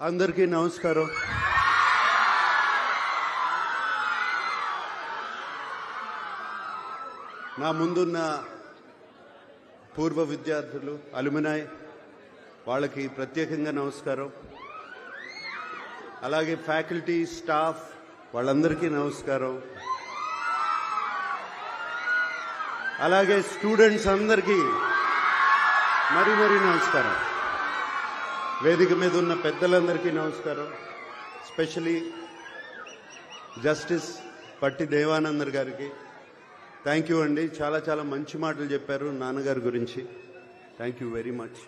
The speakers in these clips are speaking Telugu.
అందరికీ నమస్కారం. నా ముందున్న పూర్వ విద్యార్థులు అలుమినాయ్ వాళ్ళకి ప్రత్యేకంగా నమస్కారం. అలాగే ఫ్యాకల్టీ స్టాఫ్ వాళ్ళందరికీ నమస్కారం. అలాగే స్టూడెంట్స్ అందరికీ మరీ నమస్కారం. వేదిక మీద ఉన్న పెద్దలందరికీ నమస్కారం. స్పెషలీ జస్టిస్ పట్టి దేవానందర్ గారికి థ్యాంక్ యూ అండి. చాలా చాలా మంచి మాటలు చెప్పారు నాన్నగారి గురించి. Thank you very much.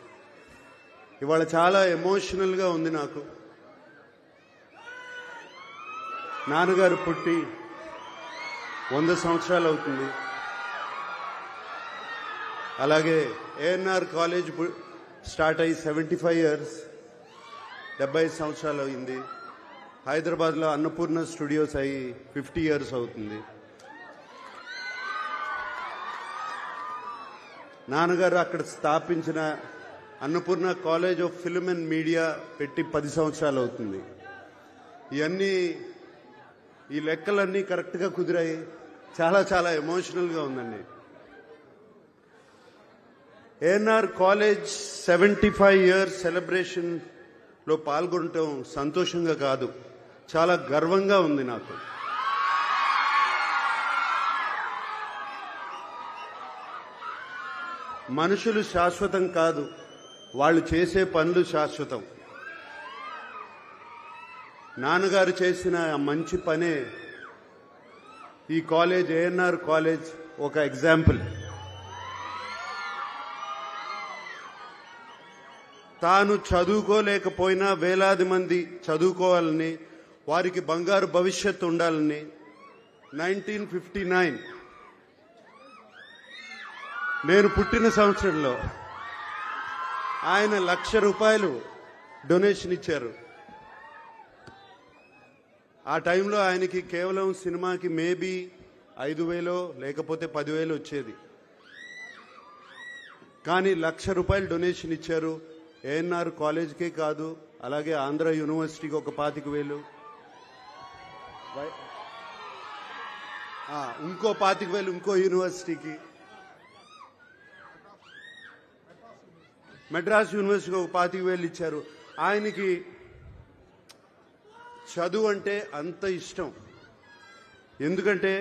ఇవాళ చాలా ఎమోషనల్గా ఉంది నాకు. నాన్నగారు పుట్టి 100 సంవత్సరాలు అవుతుంది. అలాగే ఏఎన్ఆర్ కాలేజ్ స్టార్ట్ అయ్యి 75 ఇయర్స్, 75 సంవత్సరాలు అయింది. హైదరాబాద్లో అన్నపూర్ణ స్టూడియోస్ అయ్యి 50 ఇయర్స్ అవుతుంది. నాన్నగారు అక్కడ స్థాపించిన Annapurna college of film and media పెట్టి 10 సంవత్సరాలు అవుతుంది. ఇవన్నీ ఈ లెక్కలన్నీ కరెక్ట్గా కుదిరాయి. చాలా చాలా ఎమోషనల్గా ఉందండి. ఏఎన్ఆర్ కాలేజ్ 75 ఇయర్స్ సెలబ్రేషన్లో పాల్గొనటం సంతోషంగా కాదు, చాలా గర్వంగా ఉంది నాకు. మనుషులు శాశ్వతం కాదు, వాళ్ళు చేసే పనులు శాశ్వతం. నాన్నగారు చేసిన మంచి పనే ఈ కాలేజ్, ఏఎన్ఆర్ కాలేజ్ ఒక ఎగ్జాంపుల్. తాను చదువుకోలేకపోయినా వేలాది మంది చదువుకోవాలని, వారికి బంగారు భవిష్యత్తు ఉండాలని 1959 నేను పుట్టిన సంవత్సరంలో ఆయన ₹1,00,000 డొనేషన్ ఇచ్చారు. ఆ టైంలో ఆయనకి కేవలం సినిమాకి మేబీ 5,000 లేకపోతే 10,000 వచ్చేది. కానీ ₹1,00,000 డొనేషన్ ఇచ్చారు. ఏఎన్ఆర్ కాలేజ్కే కాదు, అలాగే ఆంధ్ర యూనివర్సిటీకి ఒక 25,000, ఇంకో 25,000 ఇంకో యూనివర్సిటీకి, మెడ్రాస్ యూనివర్సిటీకి ఒక 25,000 ఇచ్చారు. ఆయనకి చదువు అంటే అంత ఇష్టం. ఎందుకంటే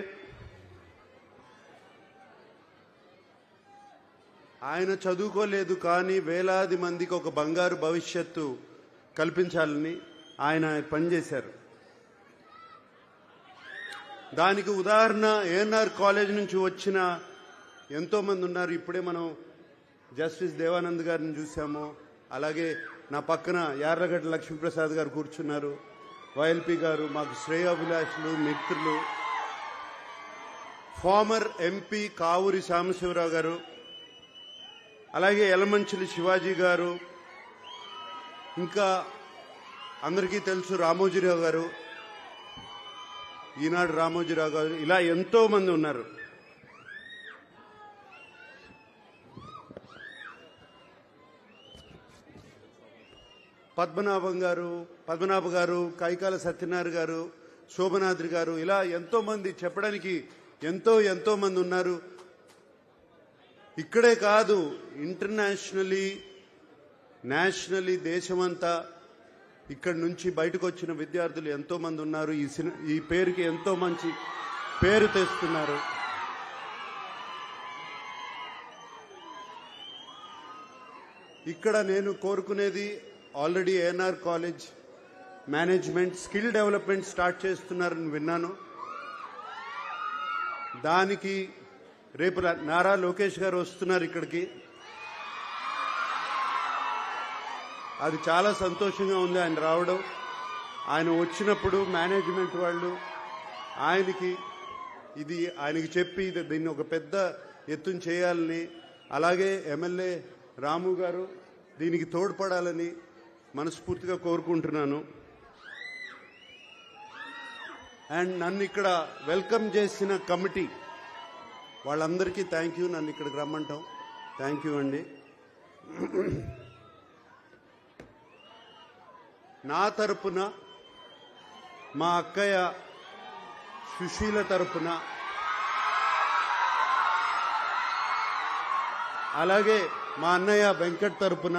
ఆయన చదువుకోలేదు, కానీ వేలాది మందికి ఒక బంగారు భవిష్యత్తు కల్పించాలని ఆయన పనిచేశారు. దానికి ఉదాహరణ ఏఎన్ఆర్ కాలేజ్ నుంచి వచ్చిన ఎంతోమంది ఉన్నారు. ఇప్పుడే మనం జస్టిస్ దేవానంద్ గారిని చూసాము. అలాగే నా పక్కన యార్లగడ్డ లక్ష్మీప్రసాద్ గారు కూర్చున్నారు. వైఎల్పి గారు మాకు శ్రేయోభిలాషులు, మిత్రులు. ఫార్మర్ ఎంపీ కావూరి సాంబశివరావు గారు, అలాగే యలమంచిలి శివాజీ గారు, ఇంకా అందరికీ తెలుసు రామోజీరావు గారు, ఈనాడు రామోజీరావు గారు, ఇలా ఎంతో మంది ఉన్నారు. పద్మనాభ గారు, కైకాల సత్యనారాయణ గారు, శోభనాద్రి గారు, ఇలా ఎంతో మంది, చెప్పడానికి ఎంతో మంది ఉన్నారు. ఇక్కడే కాదు, ఇంటర్నేషనలీ, నేషనలీ, దేశమంతా ఇక్కడి నుంచి బయటకు వచ్చిన విద్యార్థులు ఎంతో మంది ఉన్నారు. ఈ పేరుకి ఎంతో మంచి పేరు తెస్తున్నారు. ఇక్కడ నేను కోరుకునేది, already ANR college management skill development start చేస్తున్నారని విన్నాను. దానికి రేపు నారా లోకేష్ గారు వస్తున్నారు ఇక్కడికి. అది చాలా సంతోషంగా ఉంది ఆయన రావడం. ఆయన వచ్చినప్పుడు మేనేజ్మెంట్ వాళ్ళు ఆయనకి చెప్పి దీన్ని ఒక పెద్ద ఎత్తున చేయాలని, అలాగే ఎమ్మెల్యే రాము గారు దీనికి తోడ్పడాలని మనస్ఫూర్తిగా కోరుకుంటున్నాను. అండ్ నన్ను ఇక్కడ వెల్కమ్ చేసిన కమిటీ వాళ్ళందరికీ థ్యాంక్ యూ. నన్ను ఇక్కడికి రమ్మంటాం. థ్యాంక్ యూ అండి. నా తరపున, మా అక్కయ్య సుశీల తరపున, అలాగే మా అన్నయ్య వెంకట్ తరపున,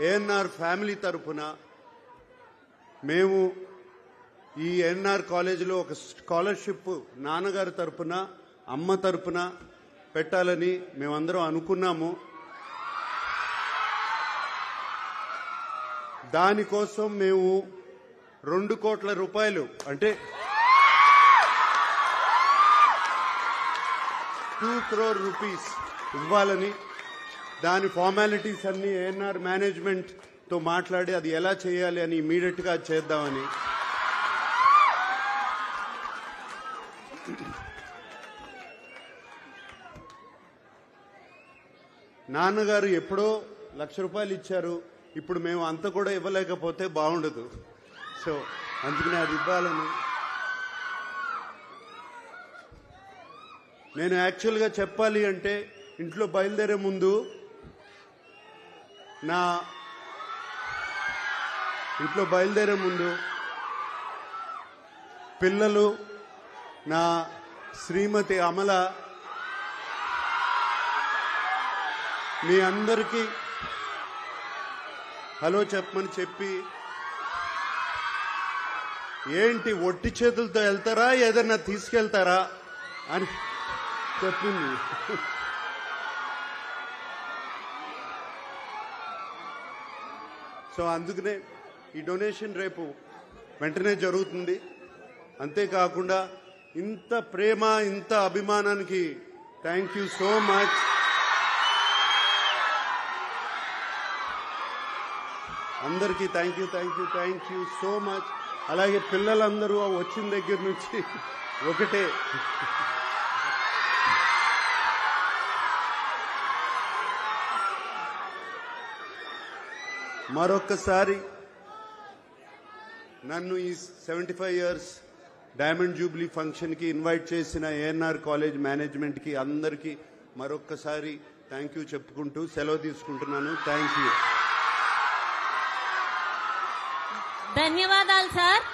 ఏఎన్ఆర్ ఫ్యామిలీ తరపున మేము ఈ ఏఎన్ఆర్ కాలేజీలో ఒక స్కాలర్షిప్ నాన్నగారి తరపున, అమ్మ తరపున పెట్టాలని మేమందరం అనుకున్నాము. దానికోసం మేము 2 కోట్ల రూపాయలు అంటే 2 crore రూపీస్ ఇవ్వాలని, దాని ఫార్మాలిటీస్ అన్ని ఏఎన్ఆర్ మేనేజ్మెంట్ తో మాట్లాడి అది ఎలా చేయాలి అని ఇమీడియట్ గా చేద్దామని. నాన్నగారు ఎప్పుడో ₹1,00,000 ఇచ్చారు. ఇప్పుడు మేము అంత కూడా ఇవ్వలేకపోతే బాగుండదు. సో అందుకనే అది ఇవ్వాలని. నేను యాక్చువల్గా చెప్పాలి అంటే ఇంట్లో బయలుదేరే ముందు పిల్లలు, నా శ్రీమతి అమల, మీ అందరికీ హలో చెప్పమని చెప్పి, ఏంటి ఒట్టి చేతులతో వెళ్తారా ఏదన్నా తీసుకెళ్తారా అని చెప్పింది. సో అందుకనే ఈ డొనేషన్ రేపు వెంటనే జరుగుతుంది. అంతేకాకుండా ఇంత ప్రేమ, ఇంత అభిమానానికి థ్యాంక్ యూ సో మచ్. అందరికీ థ్యాంక్ యూ సో మచ్. అలాగే పిల్లలందరూ వచ్చిన దగ్గర నుంచి ఒకటే మరొక్కసారి నన్ను ఈ 75 ఇయర్స్ డైమండ్ జూబ్లీ ఫంక్షన్ కి ఇన్వైట్ చేసిన ఏఎన్ఆర్ కాలేజ్ మేనేజ్మెంట్ కి అందరికీ మరొక్కసారి థ్యాంక్ యూ చెప్పుకుంటూ సెలవు తీసుకుంటున్నాను. Thank you. ధన్యవాదాలు సార్.